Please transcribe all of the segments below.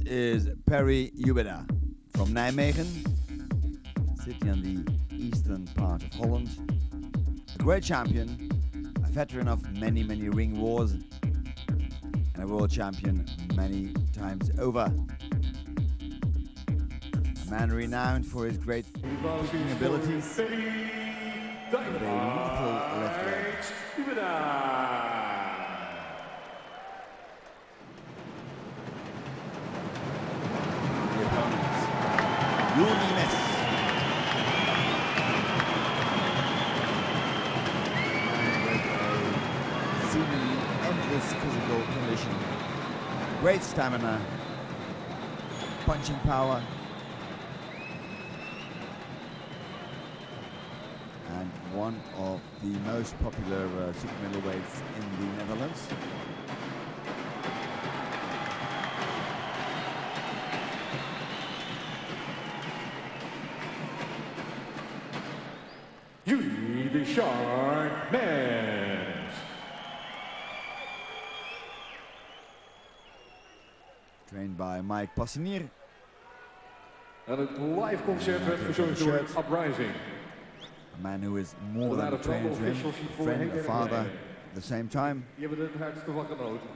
is Perryubeda from Nijmegen, city on the eastern part of Holland. A great champion, a veteran of many ring wars, and a world champion many times over. A man renowned for his great kicking abilities with a lethal left leg. The opponents, Joerie seemingly endless physical condition, great stamina, punching power, and one of the most popular super middleweights in the Netherlands. Joerie the Shark Mans. Trained by Mike Passenier. En het live concert werd verzorgd door Uprising. A man who is more than a trainer to him, a friend, a father at the same time. Die hebben er het hardste van genoten.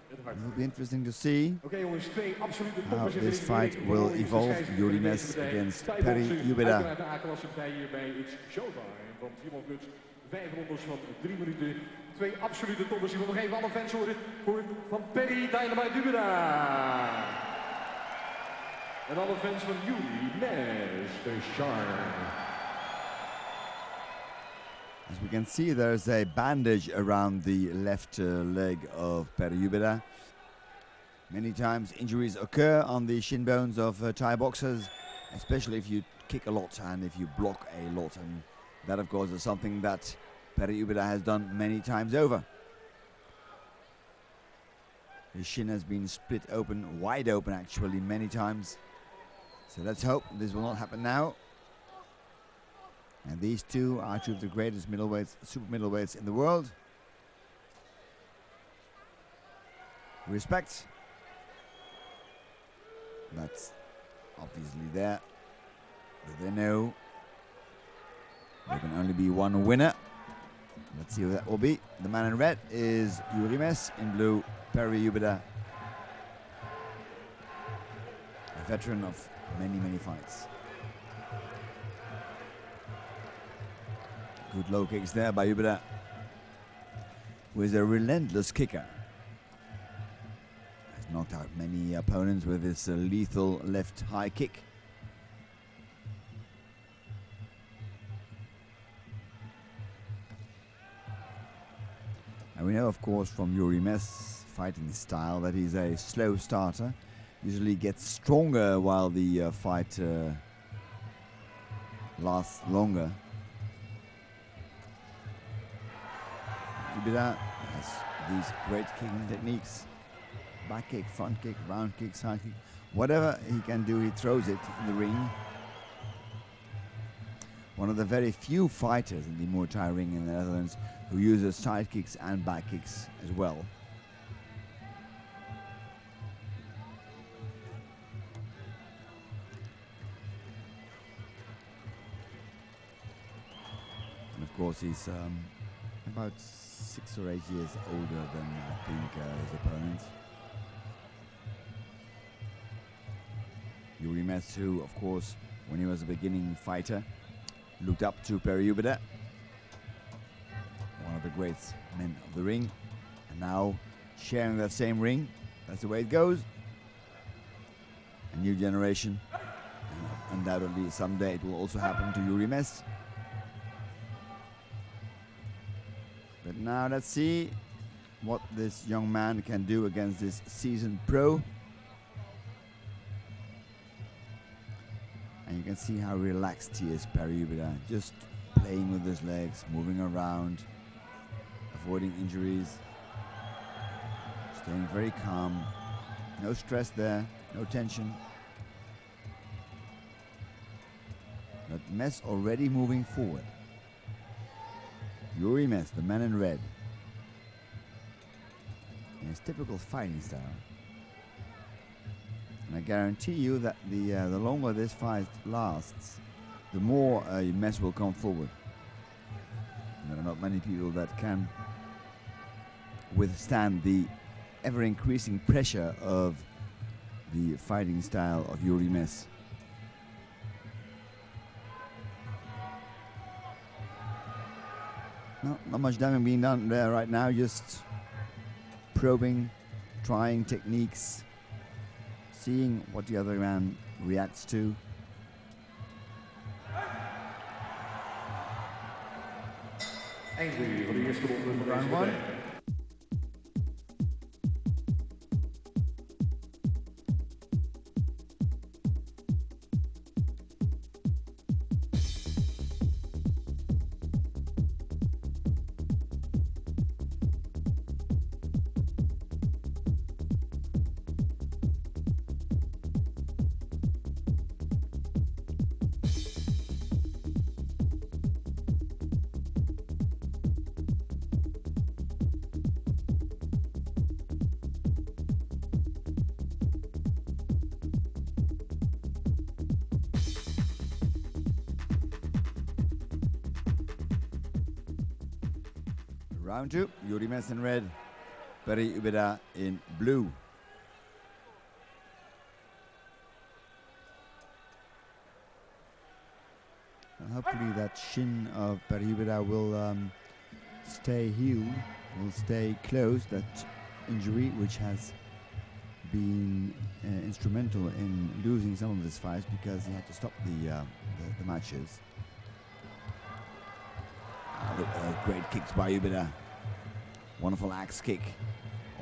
It will be interesting to see Oké, jongens, twee absolute how toppers in de this fight will evolve. Joerie against Perryubeda. Uiteraard de A-klasse bij hier bij It's Showtime van Simon Guts. 5 rondes van 3 minuten. Twee absolute toppers. Je wil nog even alle fans horen voor van Perry Dynamite Ubeda. En alle fans van Joerie the Shark. As we can see, there's a bandage around the left leg of Perryubeda. Many times injuries occur on the shin bones of Thai boxers, especially if you kick a lot and if you block a lot, and that of course is something that Perryubeda has done many times over. His shin has been split open, wide open actually, many times. So let's hope this will not happen now. And these two are two of the greatest middleweights, super middleweights in the world. Respect. That's obviously there. But they know there can only be one winner. Let's see who that will be. The man in red is Joerie, in blue Perryubeda. A veteran of many fights. Good low kicks there by Ubeda, who is a relentless kicker. Has knocked out many opponents with his lethal left high kick. And we know, of course, from Joerie's fighting style that he's a slow starter. Usually gets stronger while the fight lasts longer. Ubeda has these great kicking techniques. Back kick, front kick, round kick, side kick. Whatever he can do, he throws it in the ring. One of the very few fighters in the Muay Thai ring in the Netherlands who uses side kicks and back kicks as well. And of course he's about 6 or 8 years older than I think his opponent. Joerie, who of course when he was a beginning fighter looked up to Perryubeda, one of the great men of the ring, and now sharing that same ring. That's the way it goes. A new generation, and undoubtedly someday it will also happen to Joerie. But now let's see what this young man can do against this seasoned pro. And you can see how relaxed he is, Perryubeda, just playing with his legs, moving around, avoiding injuries, staying very calm, no stress there, no tension. But Mes already moving forward. Joerie, the man in red, in his typical fighting style. And And I guarantee you that the longer this fight lasts, the more Mes will come forward. And there are not many people that can withstand the ever-increasing pressure of the fighting style of Joerie Mes. No, not much damage being done there right now, just probing, trying techniques, seeing what the other man reacts to. Einde van de eerste ronde van Round deze one. partij. Round two, Joerie Mes in red, Perry Ubeda in blue. And hopefully that shin of Perry Ubeda will stay healed, will stay closed, that injury which has been instrumental in losing some of his fights because he had to stop the matches. Great kicks by Ubeda. Wonderful axe kick.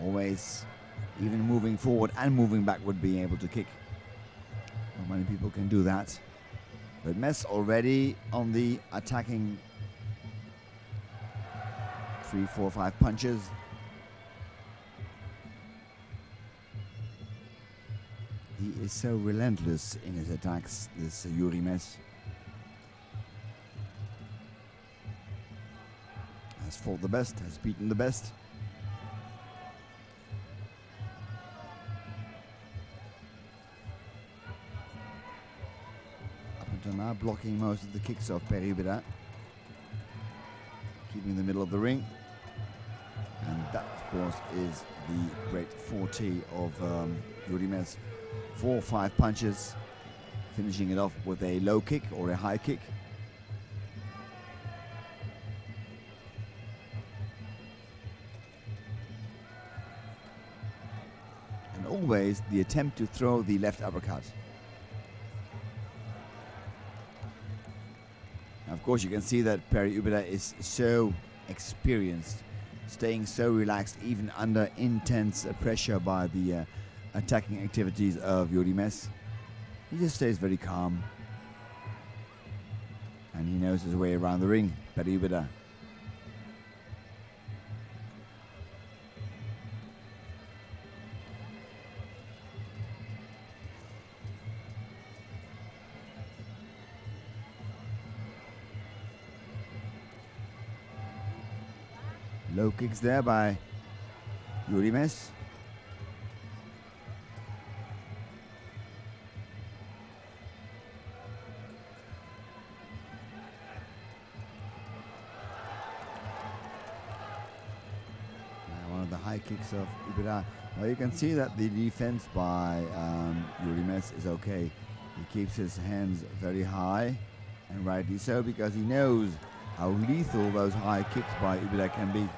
Always, even moving forward and moving backward, being able to kick. Not many people can do that. But Mes already on the attacking 3, 4, 5 punches. He is so relentless in his attacks, this Joerie Mes. Has fought the best, has beaten the best. Up until now, blocking most of the kicks of Perry Ubeda. Keeping the middle of the ring. And that, of course, is the great forte of Joerie Mes. 4 or 5 punches, finishing it off with a low kick or a high kick. Always the attempt to throw the left uppercut. Now, of course, you can see that Perry Ubeda is so experienced, staying so relaxed even under intense pressure by the attacking activities of Joerie Mes. He just stays very calm. And he knows his way around the ring, Perry Ubeda. Low kicks there by Joerie Mes. One of the high kicks of Ubeda. Well, you can see that the defense by Joerie Mes is okay. He keeps his hands very high, and rightly so, because he knows how lethal those high kicks by Ubeda can be.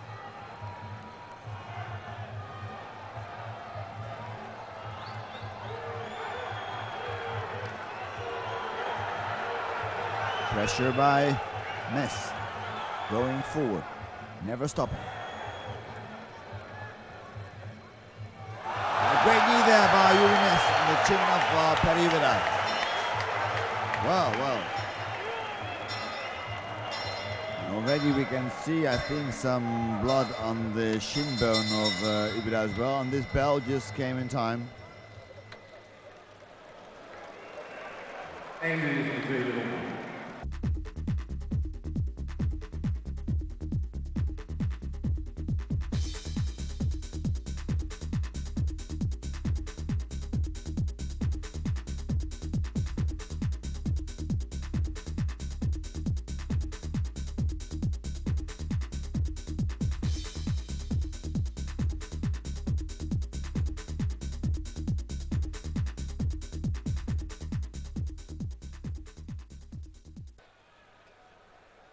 Pressure by Mes, going forward, never stopping. A great knee there by Joerie Mes on the chin of Perry Ubeda. Well. Already we can see, I think, some blood on the shin bone of Ubeda as well, and this bell just came in time. Einde van de tweede ronde.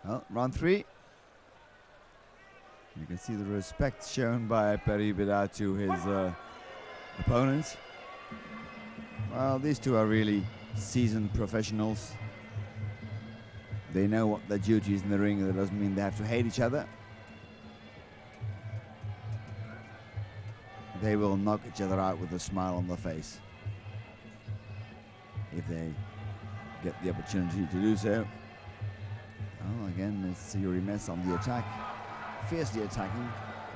Well, round 3. You can see the respect shown by Perryubeda to his opponents. Well, these two are really seasoned professionals. They know what their duty is in the ring. That doesn't mean they have to hate each other. They will knock each other out with a smile on their face if they get the opportunity to do so. Oh, again, it's Joerie on the attack, fiercely attacking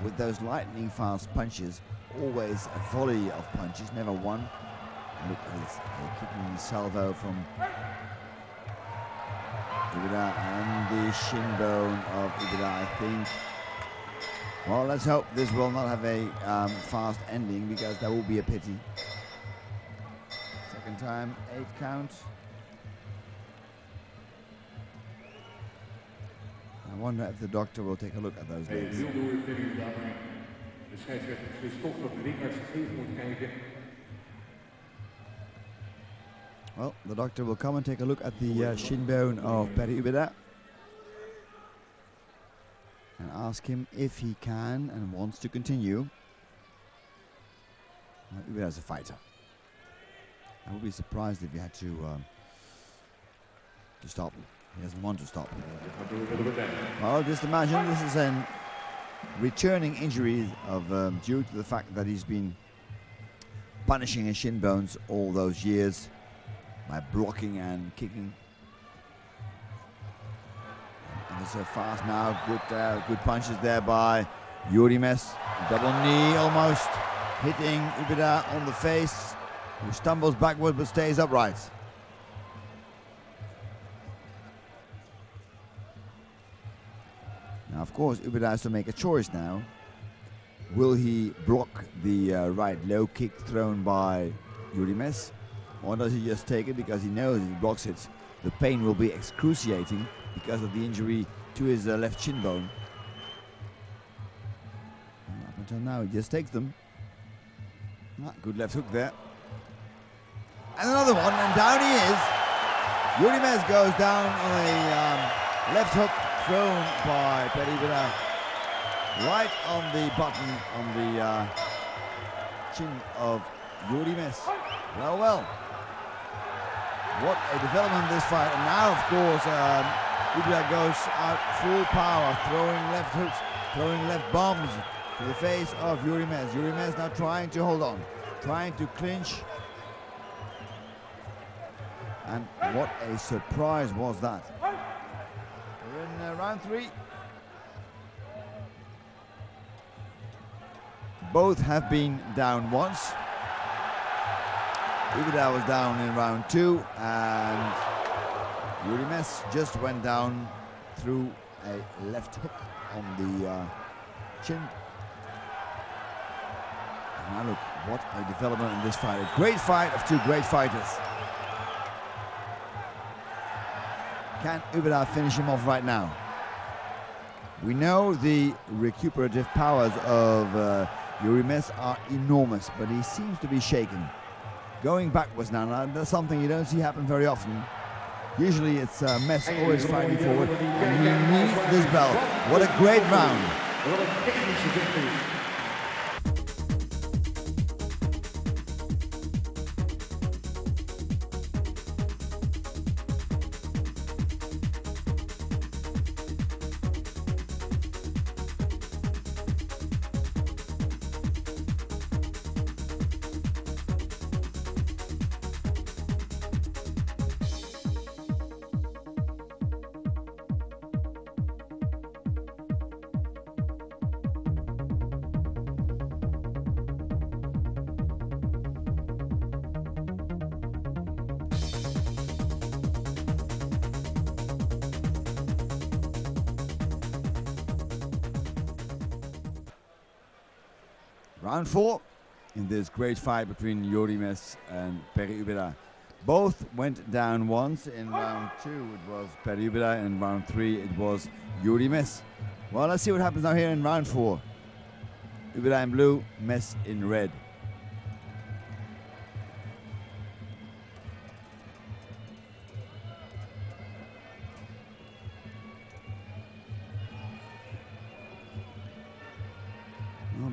with those lightning fast punches. Always a volley of punches, never one. Look, he's kicking salvo from Ubeda and the shin bone of Ubeda, I think. Well, let's hope this will not have a fast ending, because that will be a pity. Second time, 8 count. I wonder if the doctor will take a look at those legs. De scheidsrechter beslist toch dat de ringarts even moet kijken. Well, the doctor will come and take a look at the shin bone of Perryubeda and ask him if he can and wants to continue. Well, Ubeda is a fighter. I would be surprised if he had to stop. He doesn't want to stop. Well, just imagine this is a returning injury of due to the fact that he's been punishing his shin bones all those years by blocking and kicking. And they're so fast now. Good punches there by Joerie. Double knee almost hitting Ubeda on the face, who stumbles backward but stays upright. Now, of course, Ubeda has to make a choice now. Will he block the right low kick thrown by Joerie, or does he just take it because he knows if he blocks it, the pain will be excruciating because of the injury to his left shin bone? And up until now, he just takes them. Good left hook there. And another one, and down he is. Joerie goes down on a left hook thrown by Perryubeda, right on the button on the chin of Joerie. Well, well. What a development this fight. And now, of course, Ubeda goes out full power, throwing left hooks, throwing left bombs to the face of Joerie. Joerie now trying to hold on, trying to clinch. And what a surprise was that. We're in round 3. Both have been down once. Ubeda was down in round 2, and Joerie just went down through a left hook on the chin. And now look, what a development in this fight. A great fight of two great fighters. Can Ubeda finish him off right now? We know the recuperative powers of Joerie are enormous, but he seems to be shaken. Going backwards now, that's something you don't see happen very often. Usually it's Mes always fighting forward, and he needs this bell. What a great round. Round 4 in this great fight between Joerie and Perryubeda. Both went down once. In round 2 it was Perryubeda, in round 3 it was Joerie. Well, let's see what happens now here in round 4. Ubeda in blue, Mes in red.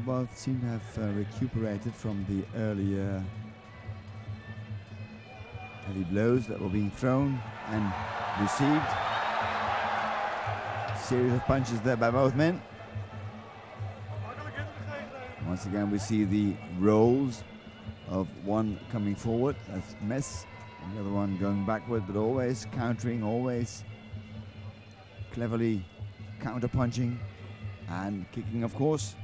both seem to have recuperated from the earlier heavy blows that were being thrown and received. Series of punches there by both men. Once again we see the rolls of one coming forward, that's Mess, and the other one going backward, but always countering, always cleverly counter-punching and kicking, of course.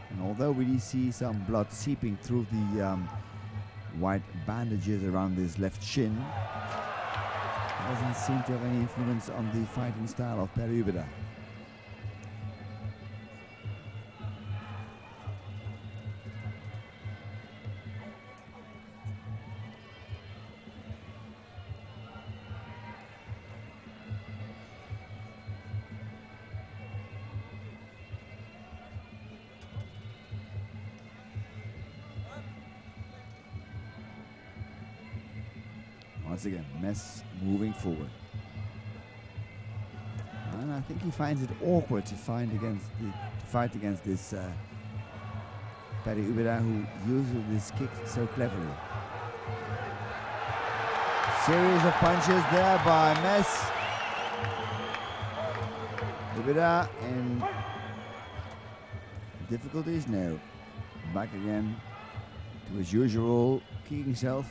And although we see some blood seeping through the white bandages around his left shin, it doesn't seem to have any influence on the fighting style of Perryubeda. Once again, Mess moving forward. And I think he finds it awkward to fight against this Perryubeda, who uses this kick so cleverly. Series of punches there by Mess. Ubeda in difficulties now. Back again to his usual kicking self.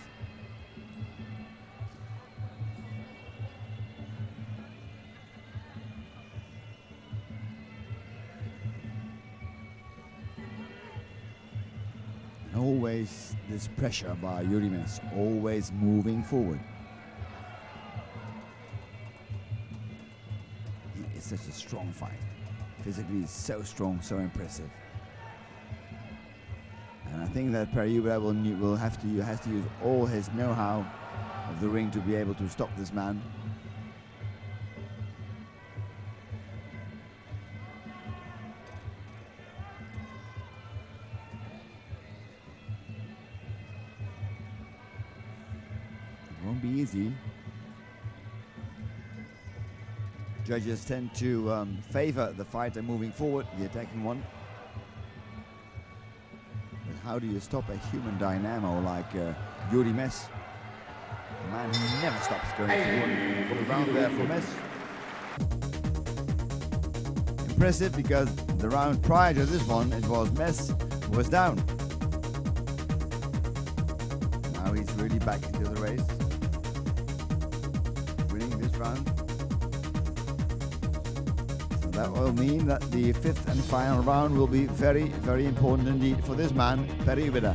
Always this pressure by Joerie Mess, always moving forward. He is such a strong fighter. Physically he's so strong, so impressive. And I think that Perryubeda has to use all his know-how of the ring to be able to stop this man. Won't be easy. Judges tend to favor the fighter moving forward, the attacking one. But how do you stop a human dynamo like Joerie Mess? A man who never stops going forward. For the round there for Mess. Impressive, because the round prior to this one, it was Mess who was down. Now he's really back into the race. This round. So that will mean that the fifth and final round will be very, very important indeed for this man, Perryubeda.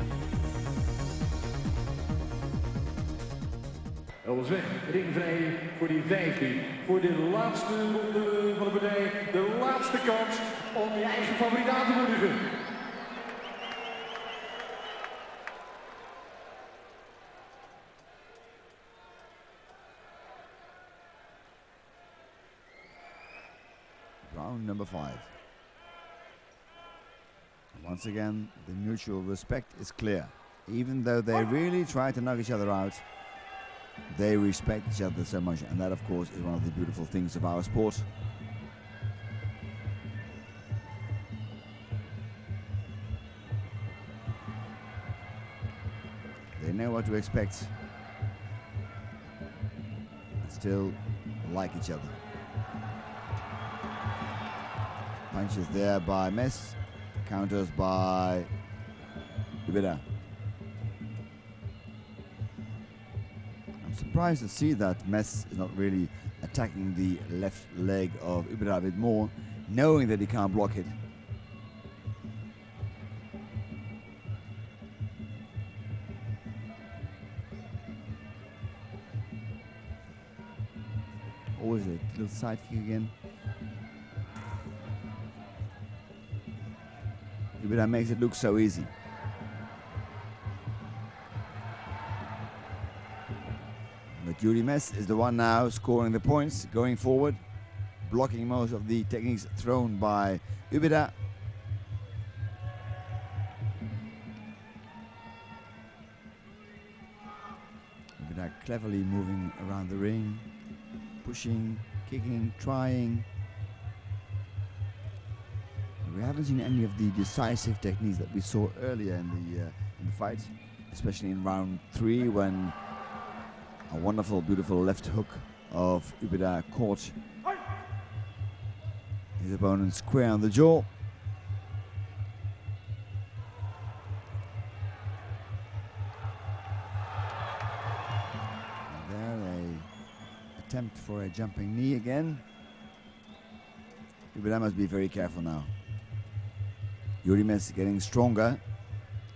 Dat wil zeggen, ringvrij voor die vijfde. Voor de laatste ronde van de partij. De laatste kans om je eigen favoriet aan te moedigen. Round number 5. Once again, the mutual respect is clear. Even though they really try to knock each other out, they respect each other so much, and that of course is one of the beautiful things of our sport. They know what to expect, and still like each other. Punches there by Mess, counters by Ubeda. I'm surprised to see that Mess is not really attacking the left leg of Ubeda a bit more, knowing that he can't block it. Always a little side kick again. Ubeda makes it look so easy. But Joerie Mess is the one now scoring the points, going forward, blocking most of the techniques thrown by Ubeda. Ubeda cleverly moving around the ring, pushing, kicking, trying. We haven't seen any of the decisive techniques that we saw earlier in the fight, especially in round 3 when a wonderful, beautiful left hook of Ubeda caught his opponent square on the jaw. And there, an attempt for a jumping knee again. Ubeda must be very careful now. Joerie is getting stronger,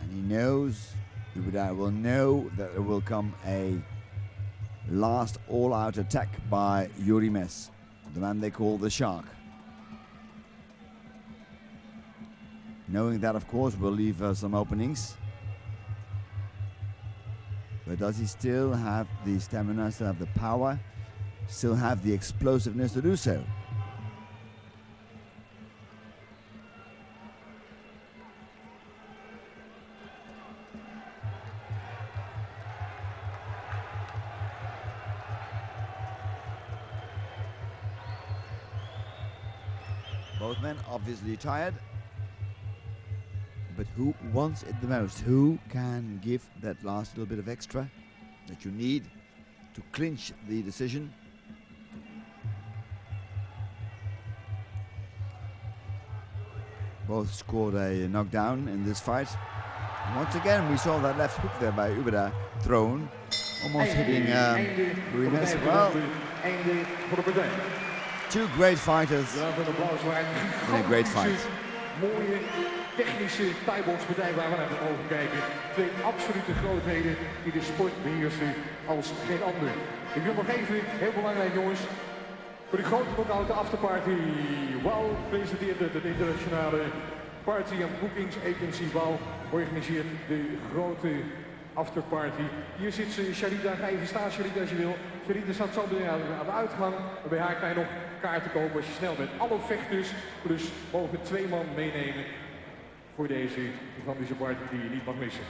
and he knows, Ubeda will know that there will come a last all-out attack by Joerie, the man they call the Shark. Knowing that, of course, will leave some openings. But does he still have the stamina, still have the power, still have the explosiveness to do so? Both men obviously tired, but who wants it the most? Who can give that last little bit of extra that you need to clinch the decision? Both scored a knockdown in this fight. And once again, we saw that left hook there by Ubeda thrown, almost hitting Joerie. Well, two great fighters in a great fight. Mooie technische Thaiboxpartij waar we naar mogen kijken. Twee absolute grootheden die de sport beheersen als geen ander. Ik wil nog even, heel belangrijk jongens, voor de grote knockout afterparty. WOW presenteert het internationale Party and Bookings Agency. WOW organiseert de grote afterparty. Hier zit ze, Sharita, ga even staan Sharita als je wil. Sharita staat zo aan de uitgang. En bij haar kan je nog kaarten kopen als je snel bent. Alle vechters, plus mogen 2 man meenemen voor deze gigantische party die je niet mag missen.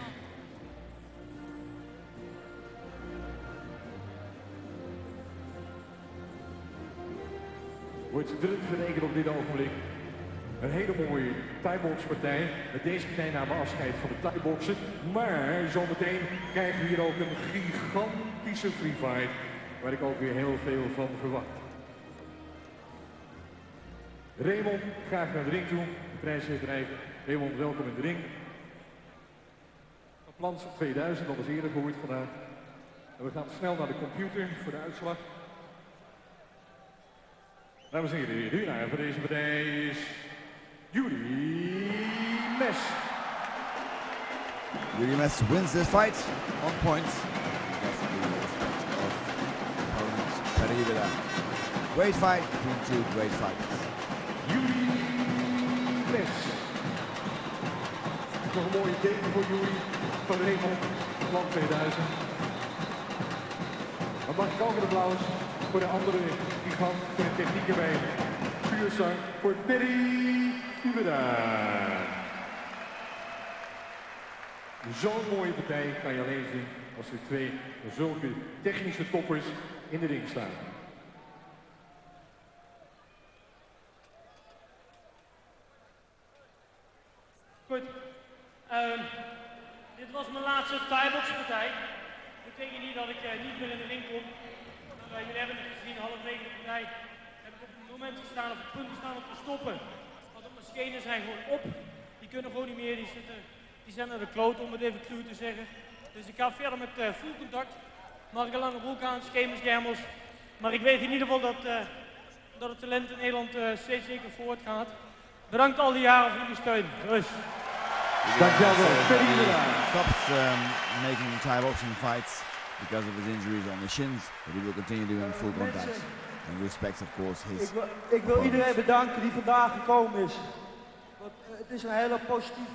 Wordt druk verrekend op dit ogenblik. Een hele mooie Thaiboxpartij. Met deze partij namen afscheid van de Thaiboxen. Maar zometeen krijgen we hier ook een gigantische free fight. Waar ik ook weer heel veel van verwacht. Raymond, graag naar de ring toe. De prijsbedrijf. Raymond, welkom in de ring. Plans 2000, dat is eerder gehoord vandaag. En we gaan snel naar de computer voor de uitslag. Dames en heren, de winnaar voor deze partij is Joerie. Joerie wins this fight on points. That's the respect of opponent perryubeda. Great fight between two great fighters. Joerie. Nog een mooie teken voor Joerie van Raymond, Plan 2000. Dan mag ik ook een applaus voor de andere gigant, voor de techniek erbij. Vuurzang voor perryubeda. Zo'n mooie partij kan je alleen zien als er 2 zulke technische toppers in de ring staan. Goed. Dit was mijn laatste Thaiboxpartij. Dat betekent niet dat ik niet meer in de ring kom. Jullie hebben het gezien, halverwege de partij heb ik op het moment gestaan, op het punt gestaan om te stoppen. Want mijn schenen zijn gewoon op. Die kunnen gewoon niet meer, die zijn naar de kloot om het even cru te zeggen. Dus ik ga verder met full contact. Mag ik een lange broek aan, schemerschermels. Maar ik weet in ieder geval dat het talent in Nederland steeds zeker voortgaat. Bedankt al die jaren voor jullie steun. Rust. Dankjewel. Stops making Thaiboxing fights because of his injuries on the shins, but he will continue doing full contact and respects, of course, his. Ik wil iedereen bedanken die vandaag gekomen is. Want, het is een hele positief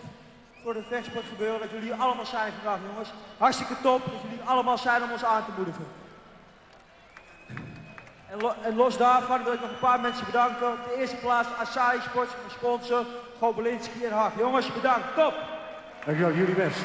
voor de vechtsport gebeuren dat jullie allemaal zijn vandaag, jongens. Hartstikke top dat jullie allemaal zijn om ons aan te moedigen. En los daarvan wil ik nog een paar mensen bedanken. Op de eerste plaats Asahi Sports, mijn sponsor, Gobelinski en Hag. Jongens, bedankt. Top! Dankjewel, jullie best.